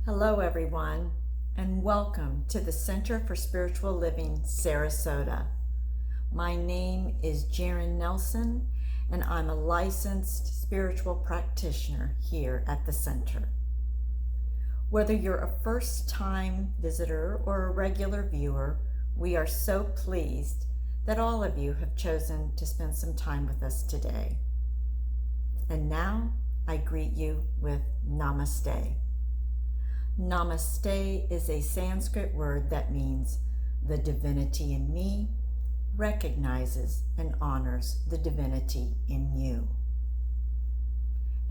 Hello, everyone, and welcome to the Center for Spiritual Living, Sarasota. My name is Jaren Nelson, and I'm a licensed spiritual practitioner here at the center. Whether you're a first-time visitor or a regular viewer, we are so pleased that all of you have chosen to spend some time with us today. And now I greet you with Namaste. Namaste is a Sanskrit word that means the divinity in me recognizes and honors the divinity in you.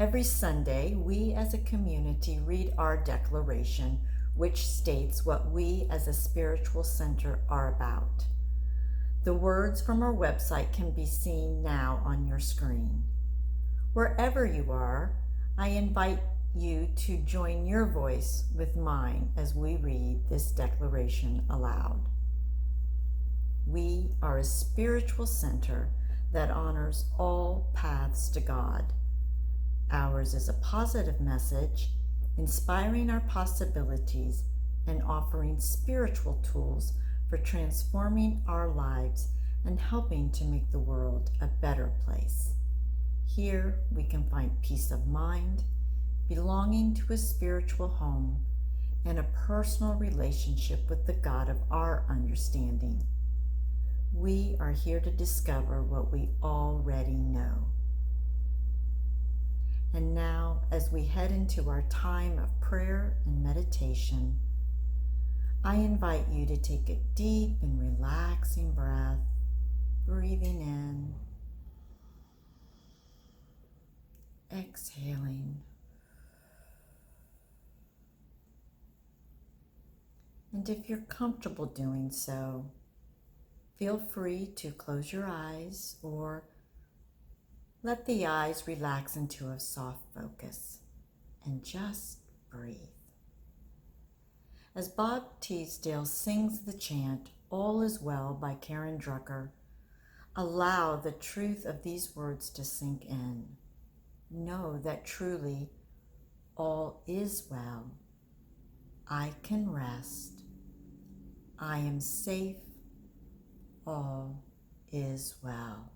Every Sunday, we as a community read our declaration, which states what we as a spiritual center are about. The words from our website can be seen now on your screen. Wherever you are, I invite you to join your voice with mine as we read this declaration aloud. We are a spiritual center that honors all paths to God. Ours is a positive message, inspiring our possibilities and offering spiritual tools for transforming our lives and helping to make the world a better place. Here we can find peace of mind, belonging to a spiritual home, and a personal relationship with the God of our understanding. We are here to discover what we already know. And now, as we head into our time of prayer and meditation, I invite you to take a deep and relaxing breath, breathing in, exhaling. And if you're comfortable doing so, feel free to close your eyes or let the eyes relax into a soft focus and just breathe. As Bob Teesdale sings the chant, "All is Well" by Karen Drucker, allow the truth of these words to sink in. know that truly all is well. I can rest. I am safe. All is well.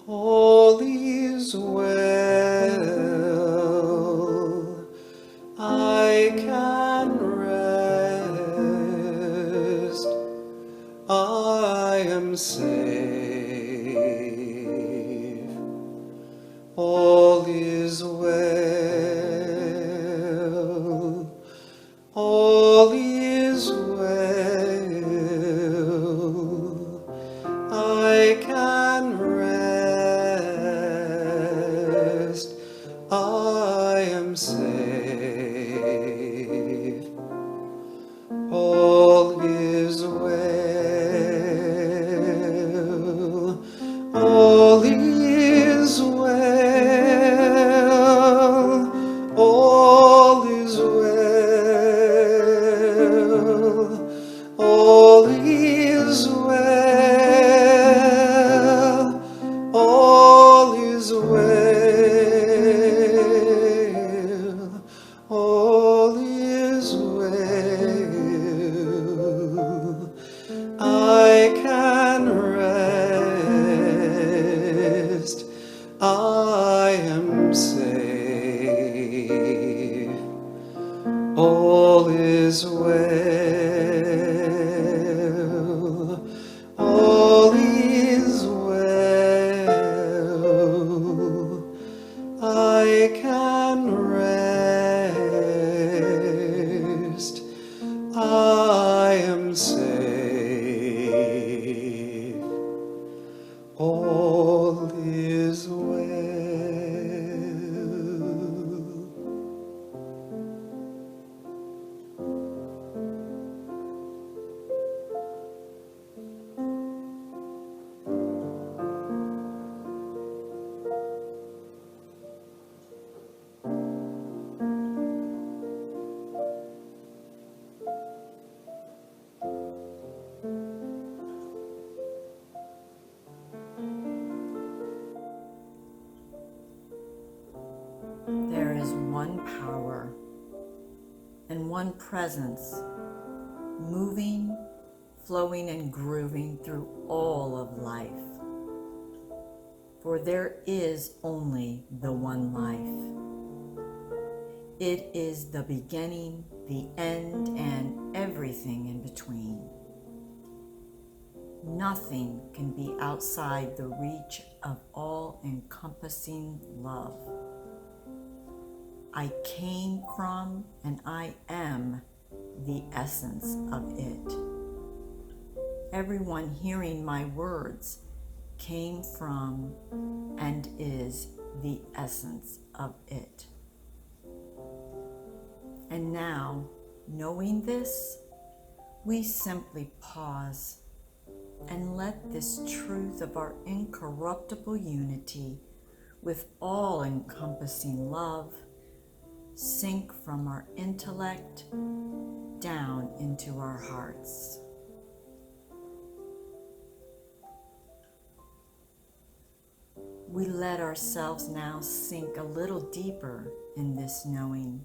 All is well, I can rest, I am safe. All is well, all is well, I can rest, I am safe. All is well, all is well, all is well, all is well, all is well, all is well, I can rest, I am safe. All is well, all is well, I can rest, I am safe. All is well. There is one power and one presence moving, flowing, and grooving through all of life. For there is only the one life. It is the beginning, the end, and everything in between. Nothing can be outside the reach of all-encompassing love. I came from and I am the essence of it. Everyone hearing my words came from and is the essence of it. And now, knowing this, we simply pause and let this truth of our incorruptible unity with all-encompassing love sink from our intellect down into our hearts. We let ourselves now sink a little deeper in this knowing,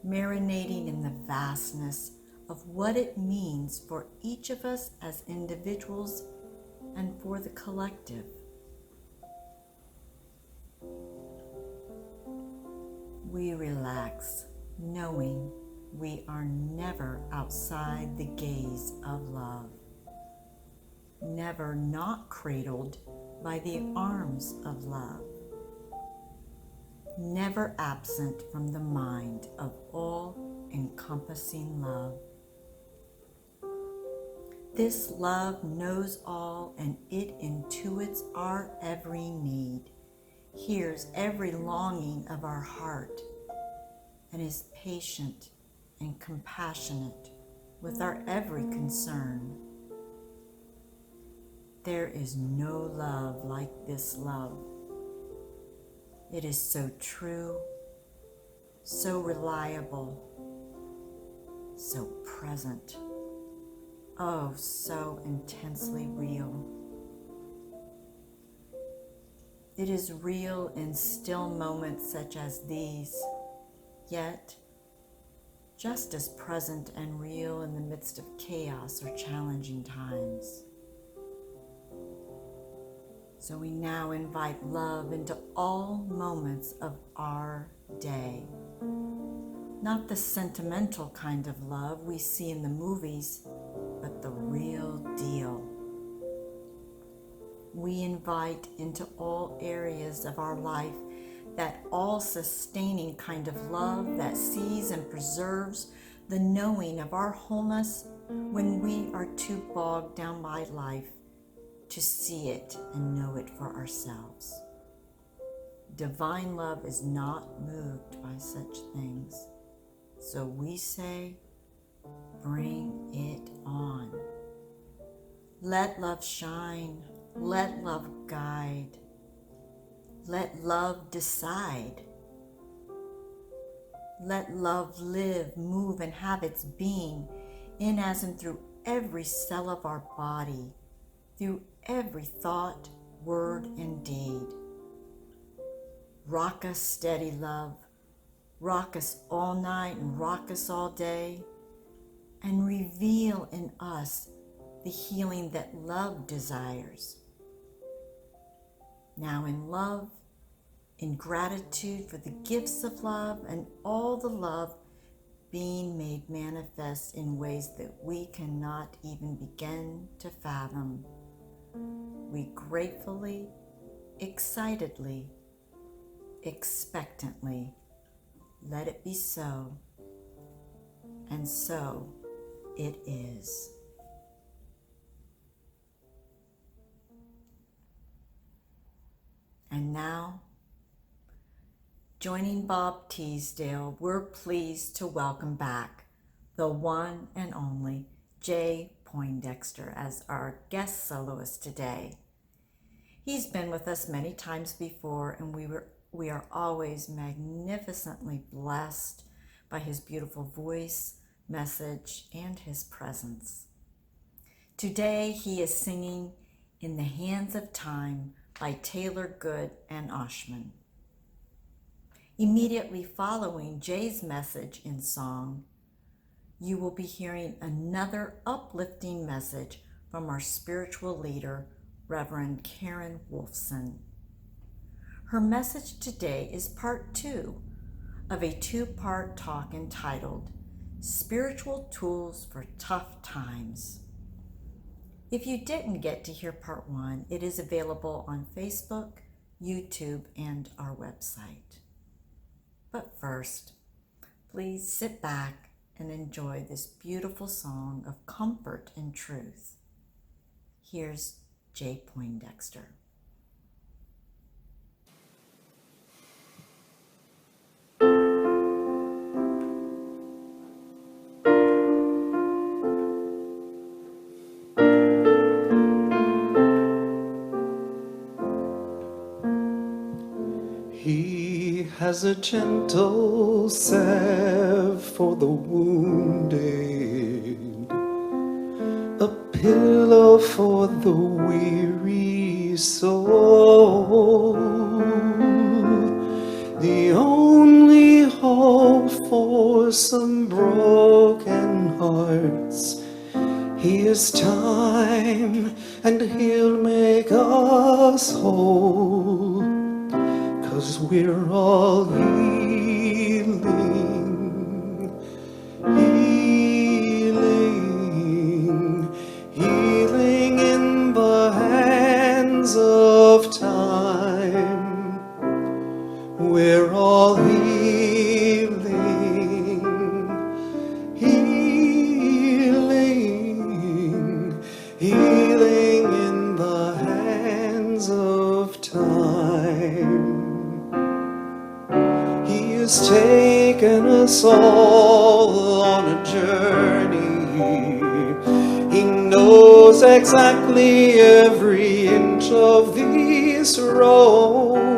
marinating in the vastness of what it means for each of us as individuals and for the collective. We relax, knowing we are never outside the gaze of love, never not cradled by the arms of love, never absent from the mind of all-encompassing love. This love knows all, and it intuits our every need, hears every longing of our heart, and is patient and compassionate with our every concern. There is no love like this love. It is so true, so reliable, so present, oh, so intensely real. It is real in still moments such as these, yet just as present and real in the midst of chaos or challenging times. So we now invite love into all moments of our day. Not the sentimental kind of love we see in the movies, but the real deal. We invite into all areas of our life that all-sustaining kind of love that sees and preserves the knowing of our wholeness when we are too bogged down by life to see it and know it for ourselves. Divine love is not moved by such things. So we say, bring it on. Let love shine. Let love guide. Let love decide. Let love live, move, and have its being in, as, and through every cell of our body, through every thought, word, and deed. Rock us steady, love. Rock us all night and rock us all day, and reveal in us the healing that love desires. Now in love, in gratitude for the gifts of love and all the love being made manifest in ways that we cannot even begin to fathom, we gratefully, excitedly, expectantly let it be so, and so it is. And now, joining Bob Teesdale, we're pleased to welcome back the one and only Jay Poindexter as our guest soloist today. He's been with us many times before, and we are always magnificently blessed by his beautiful voice, message, and his presence. Today, he is singing In the Hands of Time by Taylor Good and Oshman. Immediately following Jay's message in song, you will be hearing another uplifting message from our spiritual leader, Reverend Karen Wolfson. Her message today is part 2 of a 2-part talk entitled Spiritual Tools for Tough Times. If you didn't get to hear part 1, it is available on Facebook, YouTube, and our website. But first, please sit back and enjoy this beautiful song of comfort and truth. Here's Jay Poindexter. He has a gentle salve for the wounded, a pillow for the weary soul, the only hope for some broken hearts. He is time, and he'll make us whole, 'cause we're all healing, healing, healing in the hands of time. We're all healing, healing, healing in the hands of time. He's taken us all on a journey exactly every inch of this road.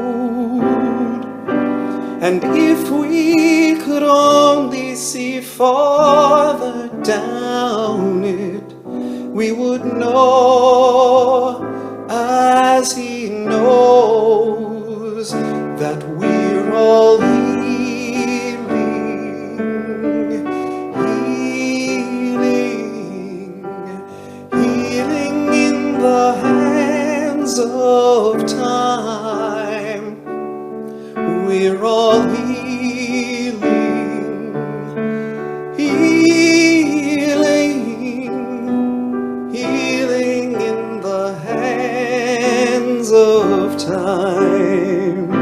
And if we could only see farther down it, we would know, as he knows, that we're all healing in the hands of time. We're all healing in the hands of time.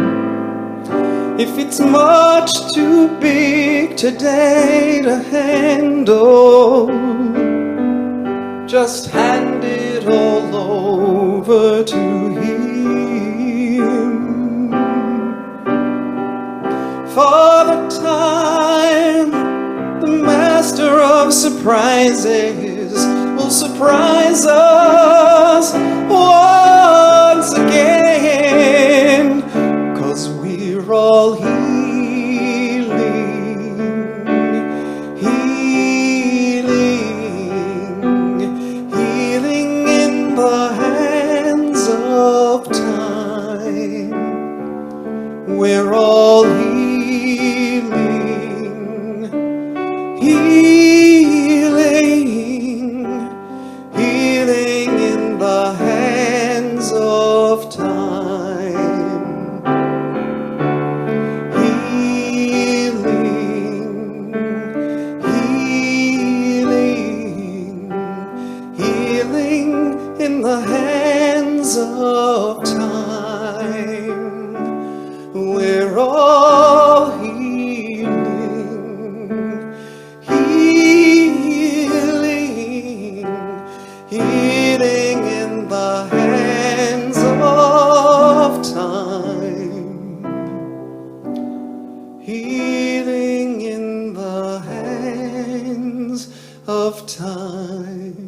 If it's much too big today to handle, just hand it all over to him. Father Time, the master of surprises, will surprise us once again, 'cause we're all healing in the hands of time. We're all healing in the hands of time. Healing in the hands of time. We're all healing in the hands of time. Healing in the hands of time.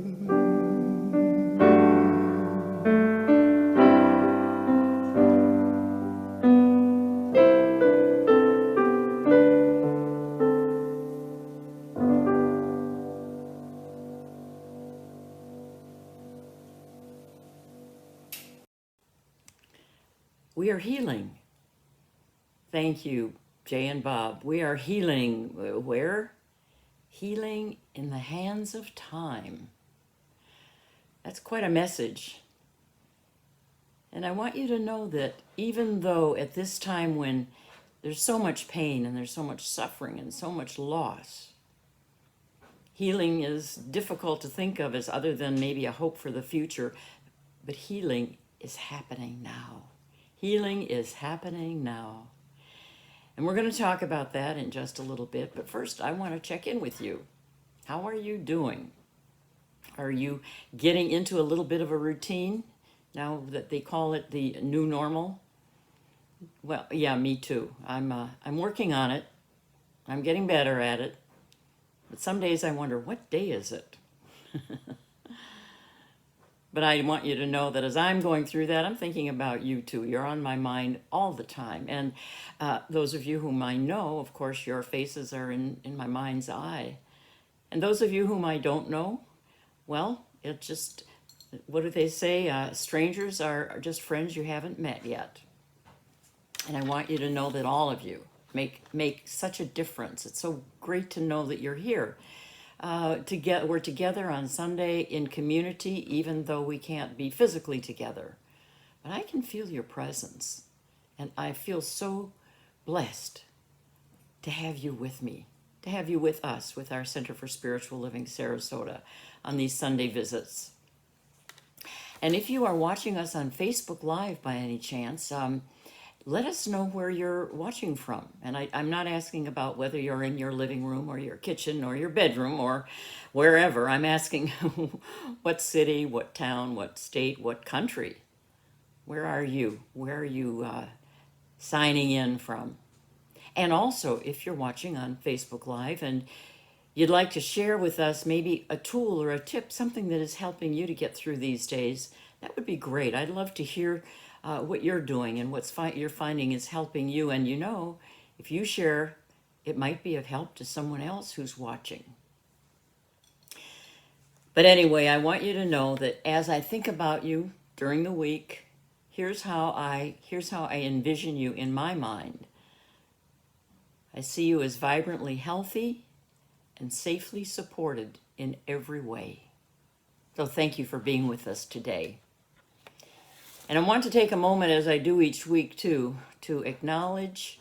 We are healing. Thank you, Jay and Bob. We are healing. Where? Healing in the hands of time. That's quite a message. And I want you to know that even though at this time when there's so much pain and there's so much suffering and so much loss, healing is difficult to think of as other than maybe a hope for the future, but healing is happening now. Healing is happening now. And we're going to talk about that in just a little bit, but first I want to check in with you. How are you doing? Are you getting into a little bit of a routine now that they call it the new normal? Well, yeah, me too. I'm working on it. I'm getting better at it. But some days I wonder, what day is it? But I want you to know that as I'm going through that, I'm thinking about you too. You're on my mind all the time. And those of you whom I know, of course, your faces are in my mind's eye. And those of you whom I don't know, well, it just, what do they say? Strangers are just friends you haven't met yet. And I want you to know that all of you make such a difference. It's so great to know that you're here. We're together on Sunday in community, even though we can't be physically together. But I can feel your presence. And I feel so blessed to have you with me, to have you with us, with our Center for Spiritual Living Sarasota on these Sunday visits. And if you are watching us on Facebook Live by any chance, let us know where you're watching from. And I'm not asking about whether you're in your living room or your kitchen or your bedroom or wherever. I'm asking what city, what town, what state, what country. Where are you? Where are you signing in from? And also, if you're watching on Facebook Live and you'd like to share with us maybe a tool or a tip, something that is helping you to get through these days, that would be great. I'd love to hear what you're doing and what you're finding is helping you. And if you share, it might be of help to someone else who's watching. But anyway, I want you to know that as I think about you during the week, here's how I envision you in my mind. I see you as vibrantly healthy and safely supported in every way. So thank you for being with us today. And I want to take a moment, as I do each week too, to acknowledge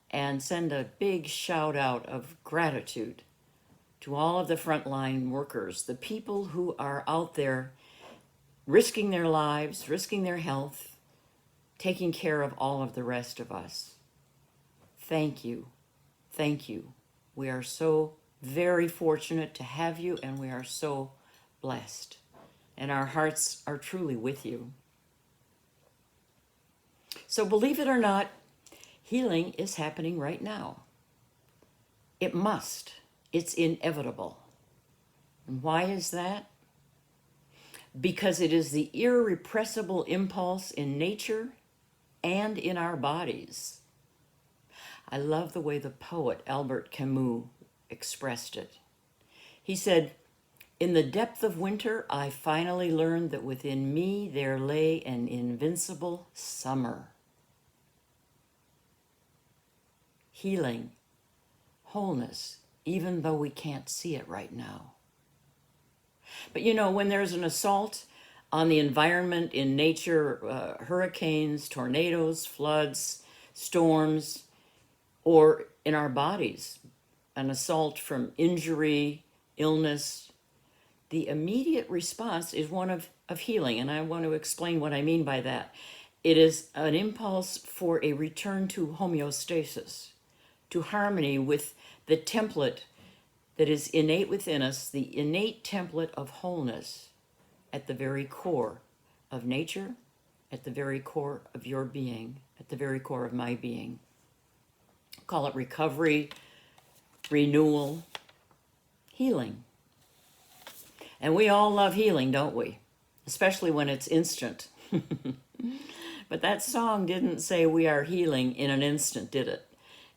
and send a big shout out of gratitude to all of the frontline workers, the people who are out there risking their lives, risking their health, taking care of all of the rest of us. Thank you. Thank you. We are so very fortunate to have you, and we are so blessed. And our hearts are truly with you. So believe it or not, healing is happening right now. It must. It's inevitable. And why is that? Because it is the irrepressible impulse in nature and in our bodies. I love the way the poet Albert Camus expressed it. He said, "In the depth of winter, I finally learned that within me there lay an invincible summer." Healing, wholeness, even though we can't see it right now. But when there's an assault on the environment in nature, hurricanes, tornadoes, floods, storms, or in our bodies, an assault from injury, illness, the immediate response is one of healing. And I want to explain what I mean by that. It is an impulse for a return to homeostasis, to harmony with the template that is innate within us, the innate template of wholeness at the very core of nature, at the very core of your being, at the very core of my being. Call it recovery, renewal, healing. And we all love healing, don't we? Especially when it's instant. But that song didn't say we are healing in an instant, did it?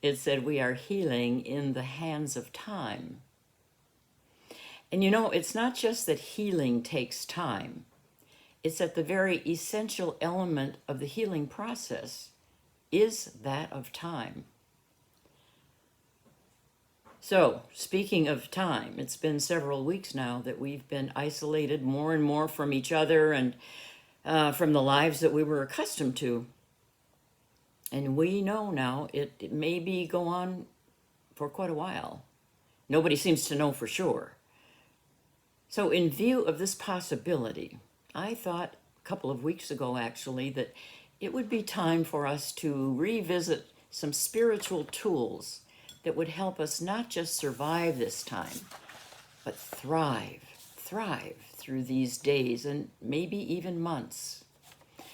It said we are healing in the hands of time. And it's not just that healing takes time. It's that the very essential element of the healing process is that of time. So, speaking of time, it's been several weeks now that we've been isolated more and more from each other and from the lives that we were accustomed to. And we know now it may go on for quite a while. Nobody seems to know for sure. So in view of this possibility, I thought a couple of weeks ago, actually, that it would be time for us to revisit some spiritual tools that would help us not just survive this time, but thrive through these days and maybe even months.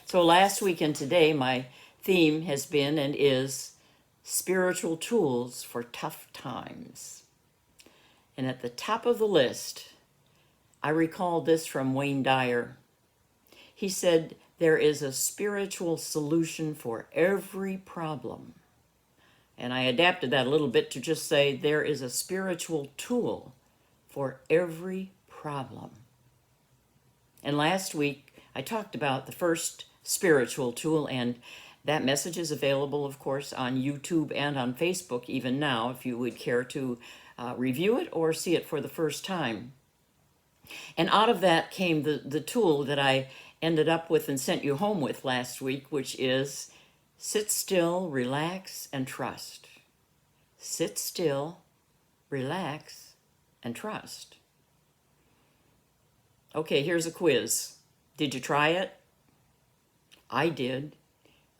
So last week and today, my theme has been and is spiritual tools for tough times. And at the top of the list, I recall this from Wayne Dyer. He said, "There is a spiritual solution for every problem." And I adapted that a little bit to just say, there is a spiritual tool for every problem. And last week, I talked about the first spiritual tool, and that message is available, of course, on YouTube and on Facebook even now, if you would care to review it or see it for the first time. And out of that came the tool that I ended up with and sent you home with last week, which is sit still, relax, and trust. Sit still, relax, and trust. Okay, here's a quiz. Did you try it? I did.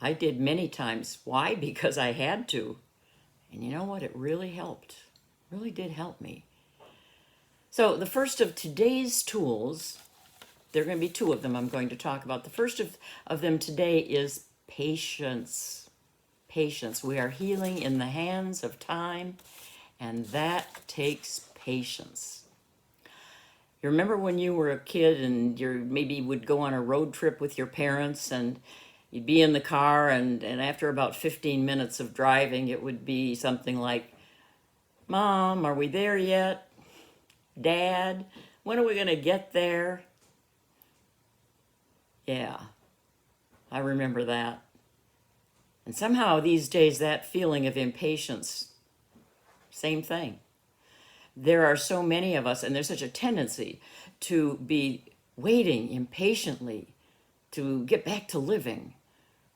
I did many times. Why? Because I had to. And you know what? It really helped. It really did help me. So the first of today's tools, there are going to be two of them I'm going to talk about. The first of them today is patience. Patience. We are healing in the hands of time, and that takes patience. You remember when you were a kid and you maybe would go on a road trip with your parents and you'd be in the car and after about 15 minutes of driving, it would be something like, Mom, are we there yet? Dad, when are we going to get there? Yeah, I remember that. And somehow these days, that feeling of impatience, same thing. There are so many of us, and there's such a tendency to be waiting impatiently to get back to living.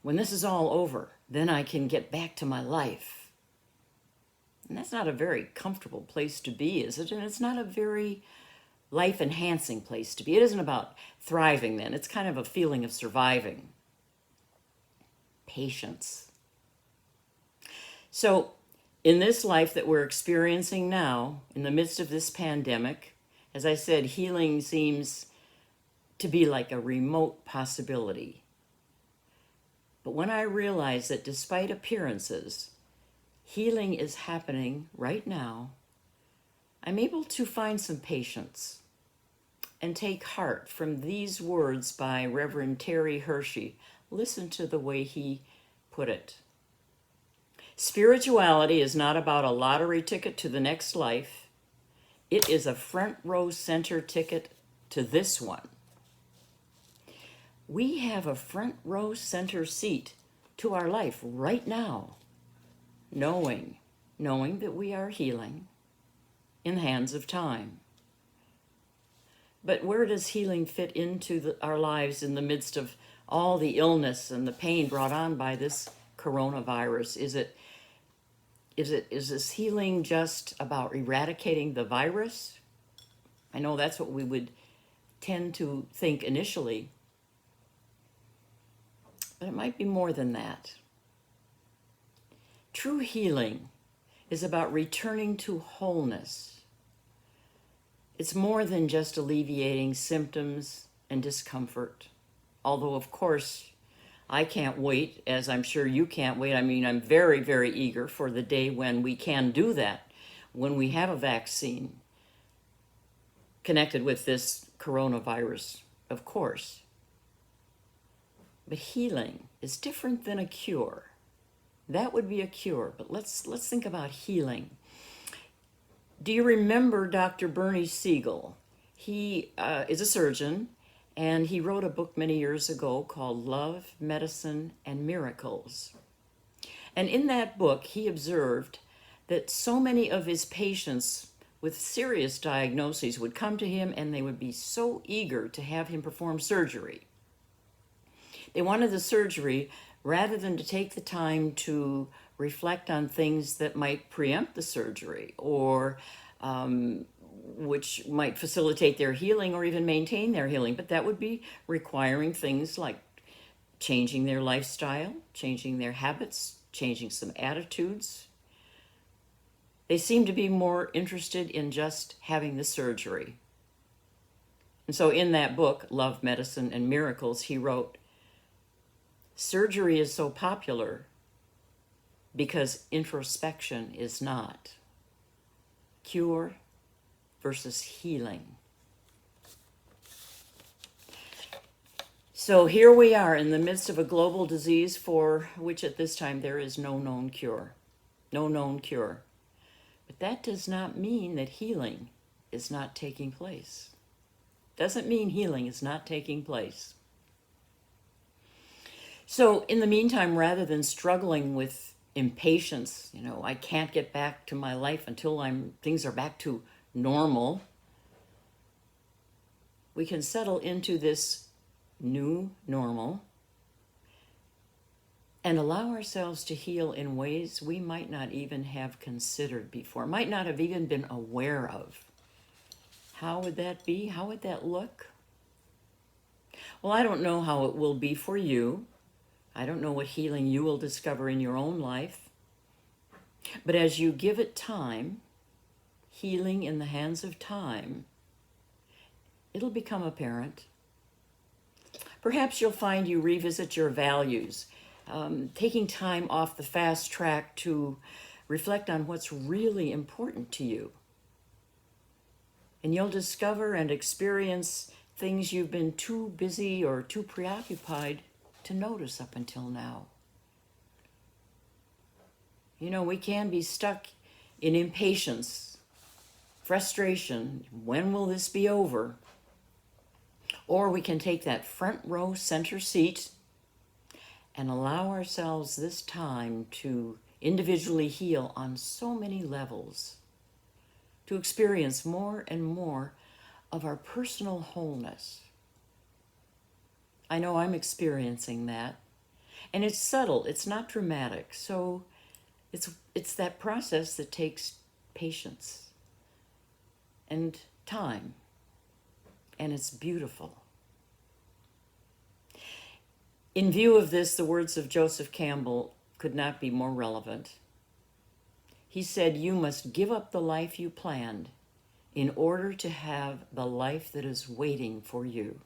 When this is all over, then I can get back to my life. And that's not a very comfortable place to be, is it? And it's not a very life-enhancing place to be. It isn't about thriving then. It's kind of a feeling of surviving. Patience. So, in this life that we're experiencing now, in the midst of this pandemic, as I said, healing seems to be like a remote possibility. But when I realize that despite appearances, healing is happening right now, I'm able to find some patience and take heart from these words by Reverend Terry Hershey. Listen to the way he put it. Spirituality is not about a lottery ticket to the next life. It is a front row center ticket to this one. We have a front row center seat to our life right now, knowing that we are healing in the hands of time. But where does healing fit into our lives in the midst of all the illness and the pain brought on by this coronavirus? Is this healing just about eradicating the virus? I know that's what we would tend to think initially, but it might be more than that. True healing is about returning to wholeness. It's more than just alleviating symptoms and discomfort. Although, of course, I can't wait, as I'm sure you can't wait. I mean, I'm very, very eager for the day when we can do that, when we have a vaccine connected with this coronavirus, of course. But healing is different than a cure. That would be a cure, but let's think about healing. Do you remember Dr. Bernie Siegel? He is a surgeon, and he wrote a book many years ago called Love, Medicine, and Miracles. And in that book, he observed that so many of his patients with serious diagnoses would come to him and they would be so eager to have him perform surgery. They wanted the surgery rather than to take the time to reflect on things that might preempt the surgery or which might facilitate their healing or even maintain their healing. But that would be requiring things like changing their lifestyle, changing their habits, changing some attitudes. They seem to be more interested in just having the surgery. And so in that book, Love, Medicine, and Miracles, he wrote, surgery is so popular because introspection is not. Cure versus healing. So here we are in the midst of a global disease for which at this time there is no known cure. No known cure. But that does not mean that healing is not taking place. Doesn't mean healing is not taking place. So in the meantime, rather than struggling with impatience, I can't get back to my life until things are back to normal, we can settle into this new normal and allow ourselves to heal in ways we might not even have considered before, might not have even been aware of. How would that be? How would that look? Well, I don't know how it will be for you. I don't know what healing you will discover in your own life. But as you give it time, healing in the hands of time, it'll become apparent. Perhaps you'll find you revisit your values, taking time off the fast track to reflect on what's really important to you. And you'll discover and experience things you've been too busy or too preoccupied to notice up until now. You know, we can be stuck in impatience, frustration. When will this be over? Or we can take that front row center seat and allow ourselves this time to individually heal on so many levels, to experience more and more of our personal wholeness. I know I'm experiencing that, and it's subtle, it's not dramatic, so it's that process that takes patience and time, and it's beautiful. In view of this, the words of Joseph Campbell could not be more relevant. He said, "You must give up the life you planned in order to have the life that is waiting for you."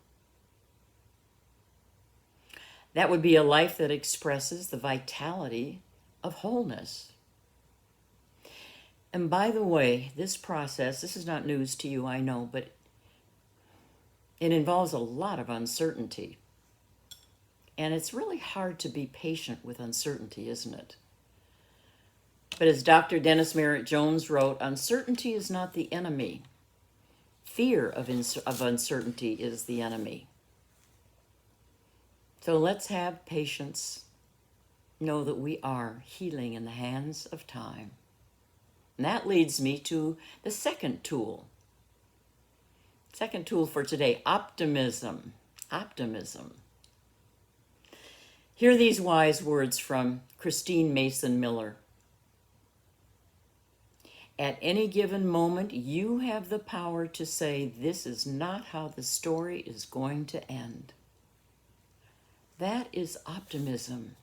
That would be a life that expresses the vitality of wholeness. And by the way, this process, this is not news to you, I know, but it involves a lot of uncertainty. And it's really hard to be patient with uncertainty, isn't it? But as Dr. Dennis Merritt Jones wrote, uncertainty is not the enemy. Fear of uncertainty is the enemy. So let's have patience. Know that we are healing in the hands of time. And that leads me to the second tool. Second tool for today, optimism. Optimism. Hear these wise words from Christine Mason Miller. At any given moment, you have the power to say, this is not how the story is going to end. That is optimism.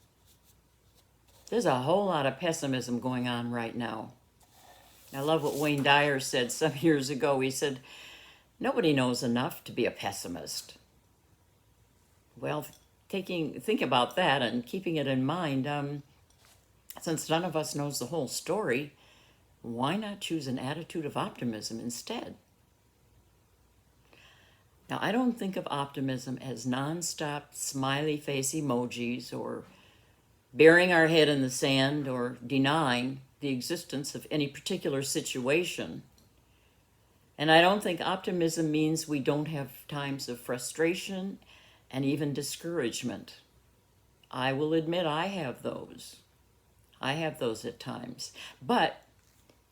There's a whole lot of pessimism going on right now. I love what Wayne Dyer said some years ago. He said, nobody knows enough to be a pessimist. Well, think about that and keeping it in mind, since none of us knows the whole story, why not choose an attitude of optimism instead? Now, I don't think of optimism as nonstop smiley face emojis or burying our head in the sand or denying the existence of any particular situation. And I don't think optimism means we don't have times of frustration and even discouragement. I will admit I have those. I have those at times. But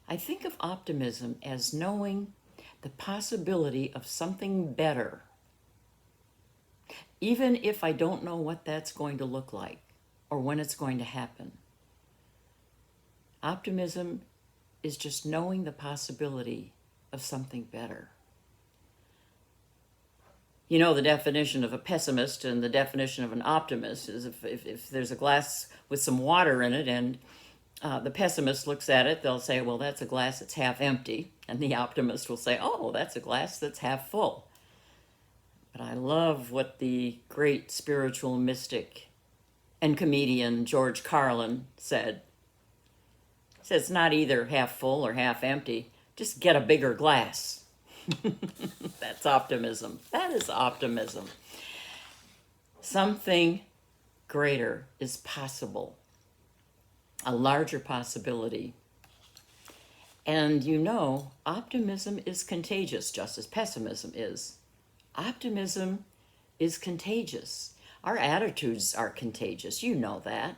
I think of optimism as knowing the possibility of something better, even if I don't know what that's going to look like or when it's going to happen. Optimism is just knowing the possibility of something better. You know, the definition of a pessimist and the definition of an optimist is if there's a glass with some water in it and the pessimist looks at it, they'll say, well, that's a glass that's half empty. And the optimist will say, oh, that's a glass that's half full. But I love what the great spiritual mystic and comedian George Carlin said. He said, it's not either half full or half empty. Just get a bigger glass. That's optimism. That is optimism. Something greater is possible. A larger possibility. And you know, optimism is contagious, just as pessimism is. Optimism is contagious. Our attitudes are contagious. You know that.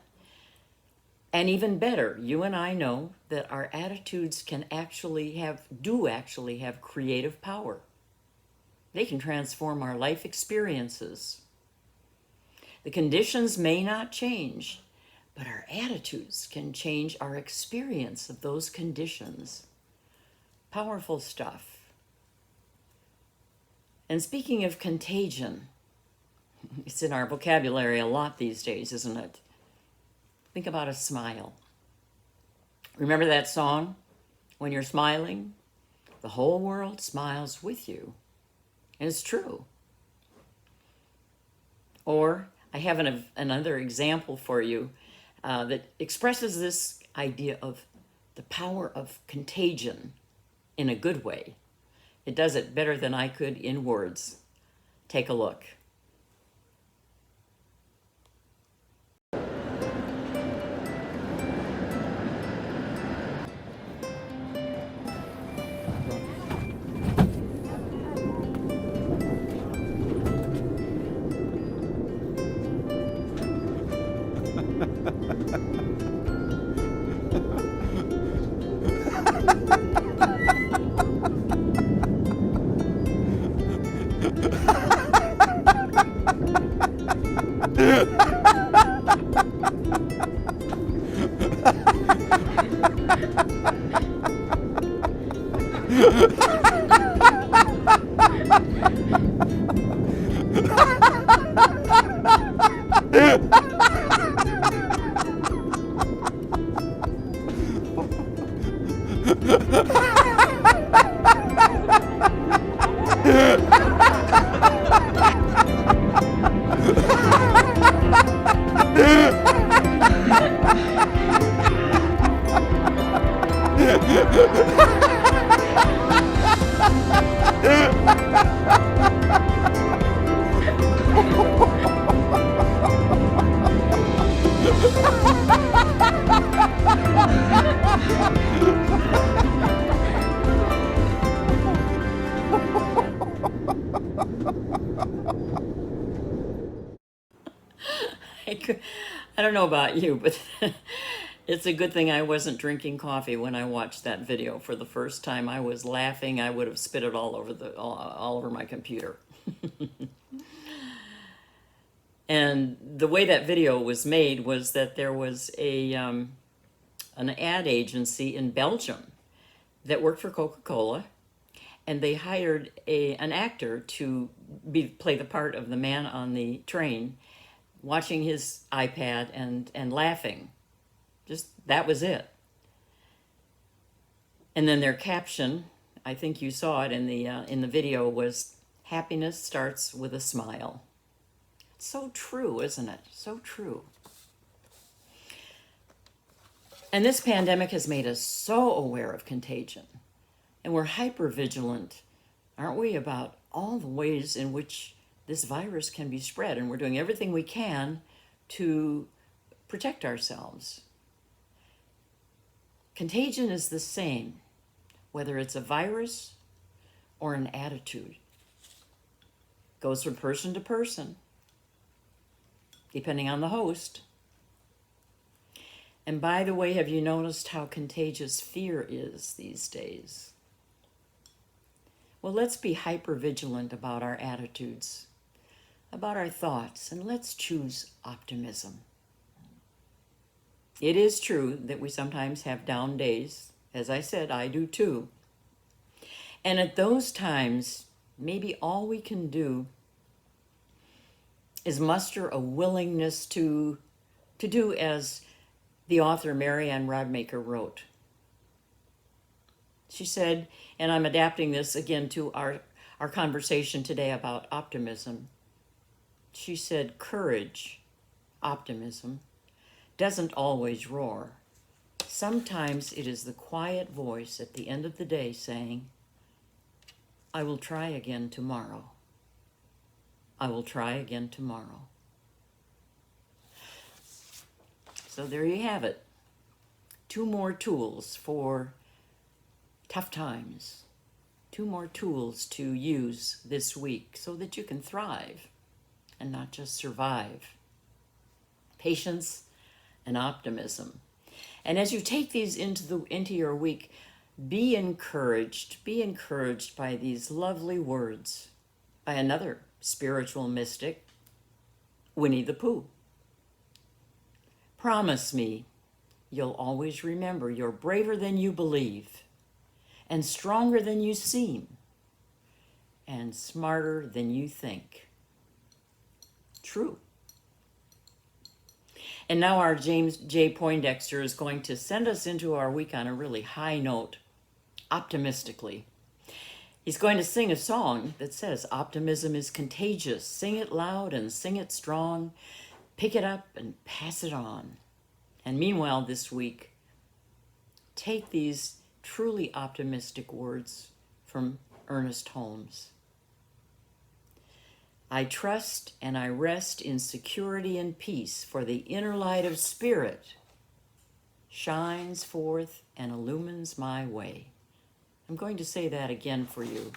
And even better, you and I know that our attitudes can actually have creative power. They can transform our life experiences. The conditions may not change, but our attitudes can change our experience of those conditions. Powerful stuff. And speaking of contagion, it's in our vocabulary a lot these days, isn't it? Think about a smile. Remember that song? When you're smiling, the whole world smiles with you. And it's true. Or I have another example for you that expresses this idea of the power of contagion in a good way. It does it better than I could in words. Take a look. I don't know about you, but it's a good thing I wasn't drinking coffee when I watched that video for the first time. I was laughing. I would have spit it all over my computer. And the way that video was made was that there was an ad agency in Belgium that worked for Coca-Cola, and they hired an actor to play the part of the man on the train, watching his iPad and laughing. Just, that was it. And then their caption, I think you saw it in the video, was "Happiness starts with a smile." It's so true, isn't it? So true. And this pandemic has made us so aware of contagion. And we're hyper vigilant, aren't we, about all the ways in which this virus can be spread. And we're doing everything we can to protect ourselves. Contagion is the same, whether it's a virus or an attitude. Goes from person to person, depending on the host. And by the way, have you noticed how contagious fear is these days? Well, let's be hyper vigilant about our attitudes, about our thoughts, and let's choose optimism. It is true that we sometimes have down days. As I said, I do too. And at those times, maybe all we can do is muster a willingness to do as the author Marianne Rodmaker wrote. She said, and I'm adapting this again to our conversation today about optimism. She said, courage, optimism, doesn't always roar. Sometimes it is the quiet voice at the end of the day saying, I will try again tomorrow. I will try again tomorrow. So there you have it. 2 more tools for tough times. 2 more tools to use this week so that you can thrive and not just survive. Patience and optimism. And as you take these into your week, be encouraged by these lovely words by another spiritual mystic, Winnie the Pooh. Promise me you'll always remember you're braver than you believe, and stronger than you seem, and smarter than you think. True. And now our James J. Poindexter is going to send us into our week on a really high note, optimistically. He's going to sing a song that says, optimism is contagious. Sing it loud and sing it strong. Pick it up and pass it on. And meanwhile, this week, take these truly optimistic words from Ernest Holmes. I trust and I rest in security and peace, for the inner light of spirit shines forth and illumines my way. I'm going to say that again for you.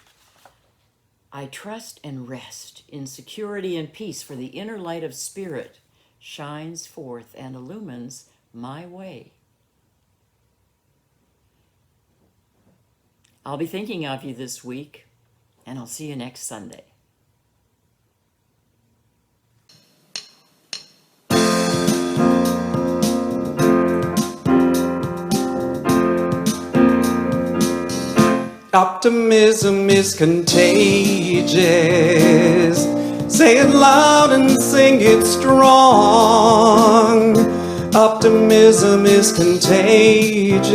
I trust and rest in security and peace, for the inner light of spirit shines forth and illumines my way. I'll be thinking of you this week, and I'll see you next Sunday. Optimism is contagious. Say it loud and sing it strong. Optimism is contagious.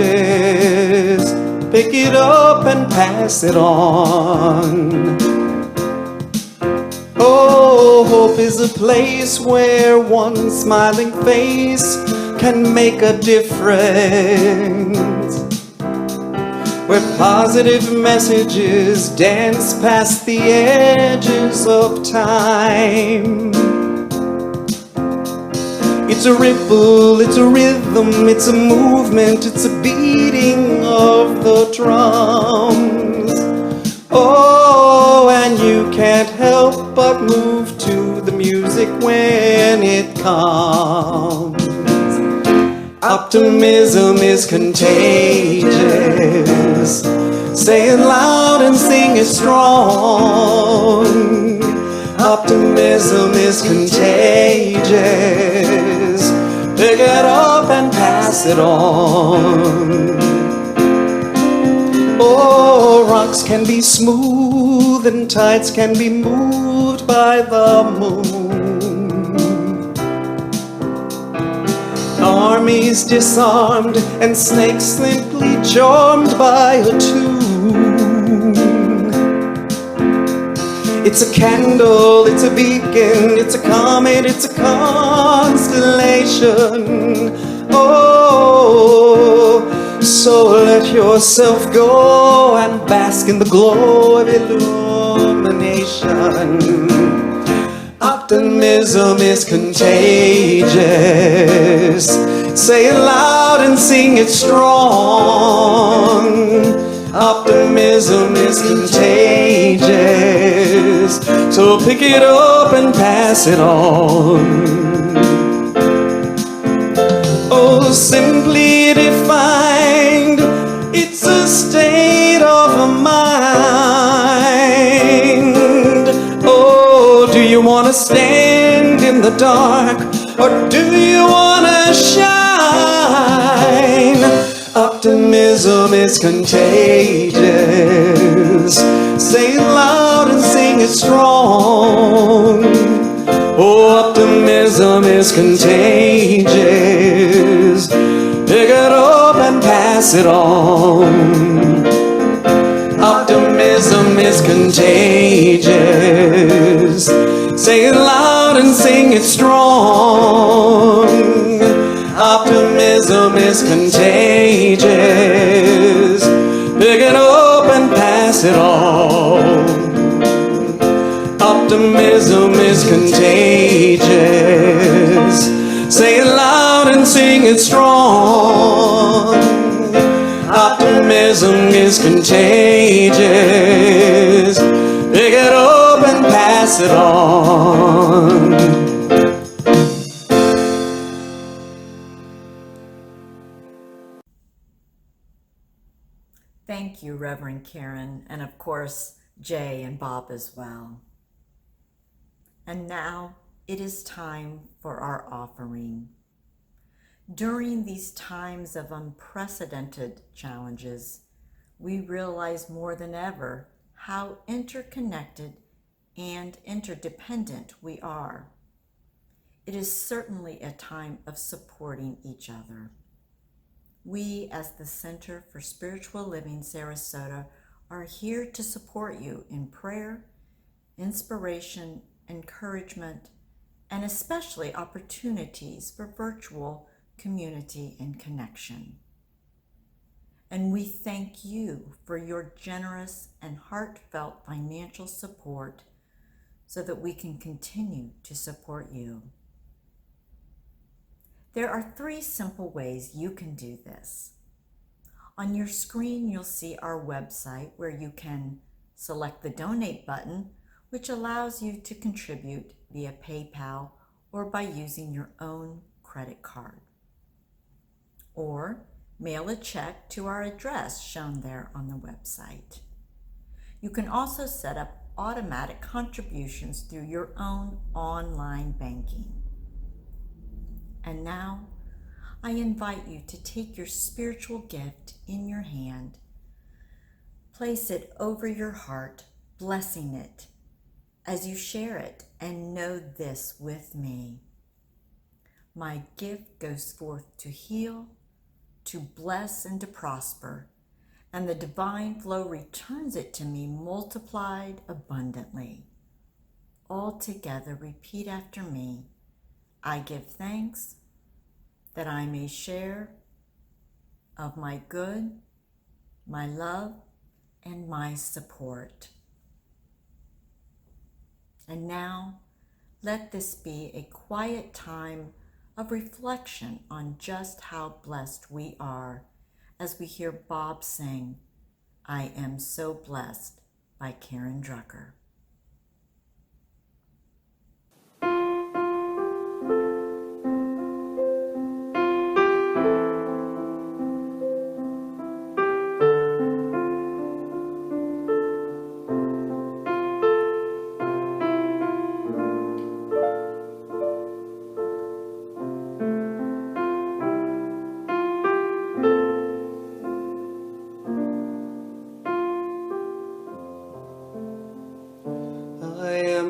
Pick it up and pass it on. Oh, hope is a place where one smiling face can make a difference, where positive messages dance past the edges of time. It's a ripple, it's a rhythm, it's a movement, it's a beating of the drums. Oh, and you can't help but move to the music when it comes. Optimism is contagious. Say it loud and sing it strong. Optimism is contagious. Pick it up and pass it on. Oh, rocks can be smooth and tides can be moved by the moon. Armies disarmed and snakes simply charmed by a tune. It's a candle, it's a beacon, it's a comet, it's a constellation. Oh, so let yourself go and bask in the glow of illumination. Optimism is contagious. Say it loud and sing it strong. Optimism is contagious. So pick it up and pass it on. Oh, simply defined, it's a state of mind. Oh, do you want to stand in the dark, or do you want to shine? Optimism is contagious. Say it loud and sing it strong. Oh, optimism is contagious. Pick it up and pass it on. Optimism is contagious. Say it loud and sing it strong. Optimism is contagious. Pick it up and pass it on. Optimism is contagious. Say it loud and sing it strong. Optimism is contagious. Pick it up and pass it on. Thank you, Reverend Karen, and of course, Jay and Bob as well. And now it is time for our offering. During these times of unprecedented challenges, we realize more than ever how interconnected and interdependent we are. It is certainly a time of supporting each other. We, as the Center for Spiritual Living Sarasota, are here to support you in prayer, inspiration, encouragement, and especially opportunities for virtual community and connection. and we thank you for your generous and heartfelt financial support so that we can continue to support you. There are 3 simple ways you can do this. On your screen, you'll see our website where you can select the donate button, which allows you to contribute via PayPal or by using your own credit card. Or mail a check to our address shown there on the website. You can also set up automatic contributions through your own online banking. And now, I invite you to take your spiritual gift in your hand, place it over your heart, blessing it as you share it, and know this with me. My gift goes forth to heal, to bless, and to prosper, and the divine flow returns it to me multiplied abundantly. All together, repeat after me. I give thanks that I may share of my good, my love, and my support. And now, let this be a quiet time of reflection on just how blessed we are as we hear Bob sing, I Am So Blessed by Karen Drucker.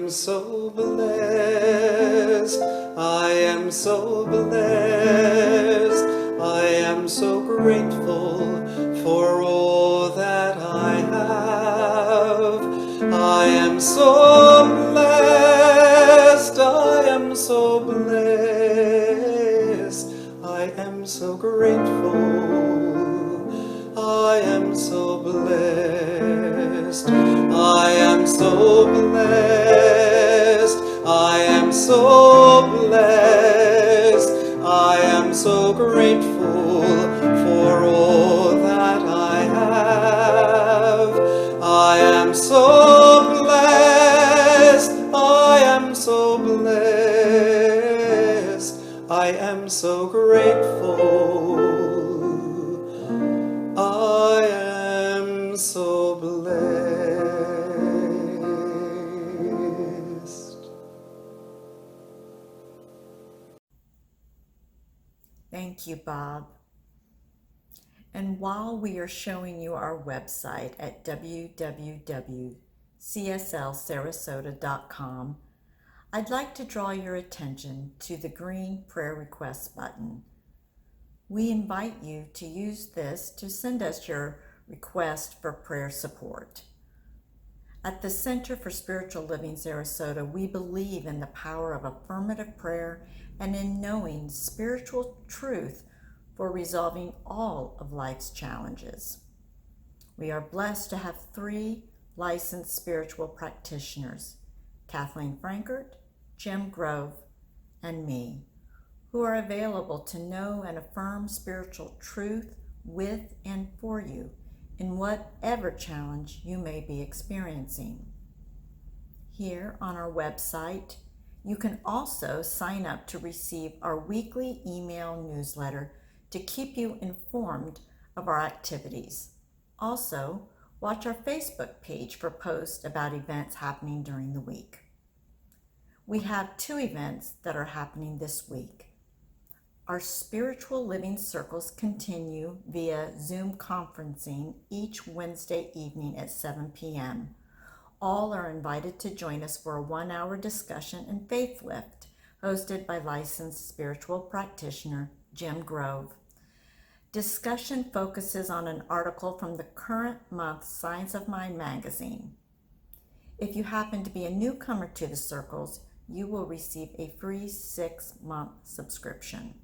So blessed, I am so blessed, I am so grateful for all that I have. I am so blessed, I am so blessed, I am so grateful, I am so blessed, I am so blessed, I am so blessed, I am so grateful for all that I have. I am so blessed, I am so blessed, I am so grateful, I am so blessed. Thank you, Bob. And while we are showing you our website at www.cslsarasota.com, I'd like to draw your attention to the green prayer request button. We invite you to use this to send us your request for prayer support. At the Center for Spiritual Living Sarasota, we believe in the power of affirmative prayer and in knowing spiritual truth for resolving all of life's challenges. We are blessed to have 3 licensed spiritual practitioners, Kathleen Frankert, Jim Grove, and me, who are available to know and affirm spiritual truth with and for you in whatever challenge you may be experiencing. Here on our website, you can also sign up to receive our weekly email newsletter to keep you informed of our activities. Also, watch our Facebook page for posts about events happening during the week. We have 2 events that are happening this week. Our spiritual living circles continue via Zoom conferencing each Wednesday evening at 7 p.m. All are invited to join us for a 1-hour discussion and faith lift hosted by licensed spiritual practitioner Jim Grove. Discussion focuses on an article from the current month's Science of Mind magazine. If you happen to be a newcomer to the circles, you will receive a free 6-month subscription.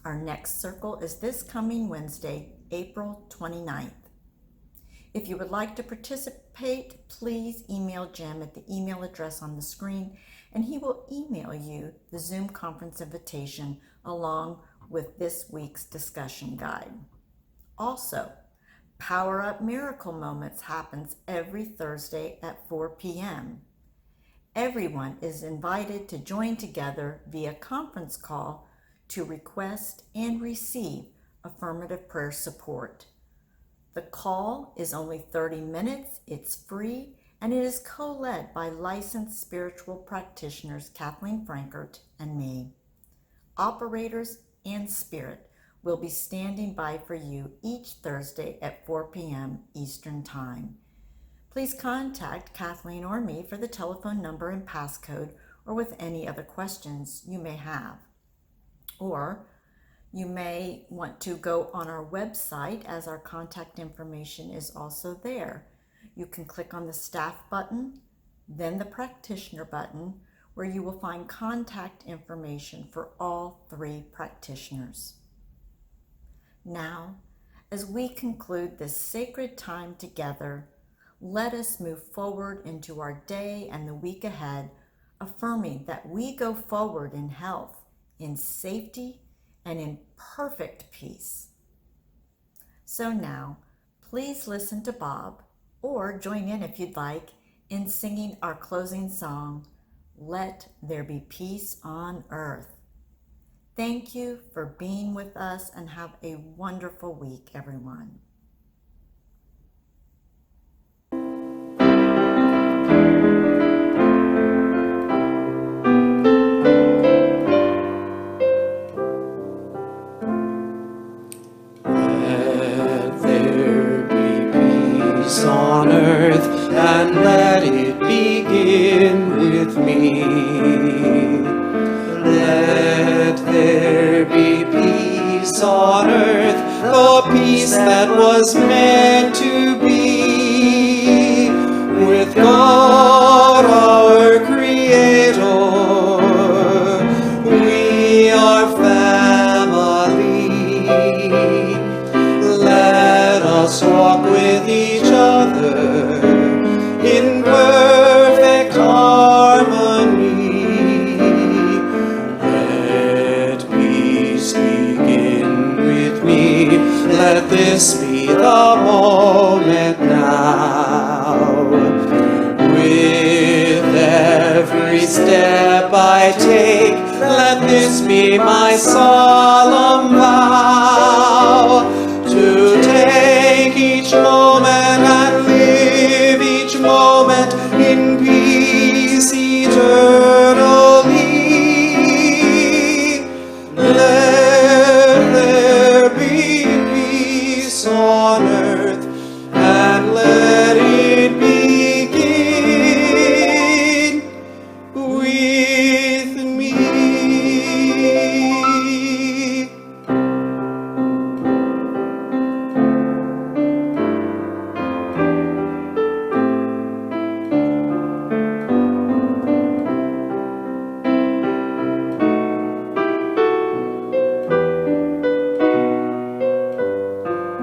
Our next circle is this coming Wednesday, April 29th. If you would like to participate, please email Jim at the email address on the screen, and he will email you the Zoom conference invitation along with this week's discussion guide. Also, Power Up Miracle Moments happens every Thursday at 4 p.m. Everyone is invited to join together via conference call to request and receive affirmative prayer support. The call is only 30 minutes, it's free, and it is co-led by licensed spiritual practitioners Kathleen Frankert and me. Operators and Spirit will be standing by for you each Thursday at 4 p.m. Eastern Time. Please contact Kathleen or me for the telephone number and passcode or with any other questions you may have. Or you may want to go on our website, as our contact information is also there. You can click on the staff button, then the practitioner button, where you will find contact information for all 3 practitioners. Now, as we conclude this sacred time together, let us move forward into our day and the week ahead, affirming that we go forward in health, in safety, and in perfect peace. So now, please listen to Bob, or join in if you'd like, in singing our closing song, Let There Be Peace on Earth. Thank you for being with us, and have a wonderful week, everyone. On earth, and let it begin with me. Let there be peace on earth, the peace that was meant to be with God our Creator. We are family. Let us walk with each other in perfect harmony. Let peace begin with me. Let this be the moment now. With every step I take, let this be my solemn vow, to take each moment and live each moment in peace eternally. Let there be peace on earth, and let it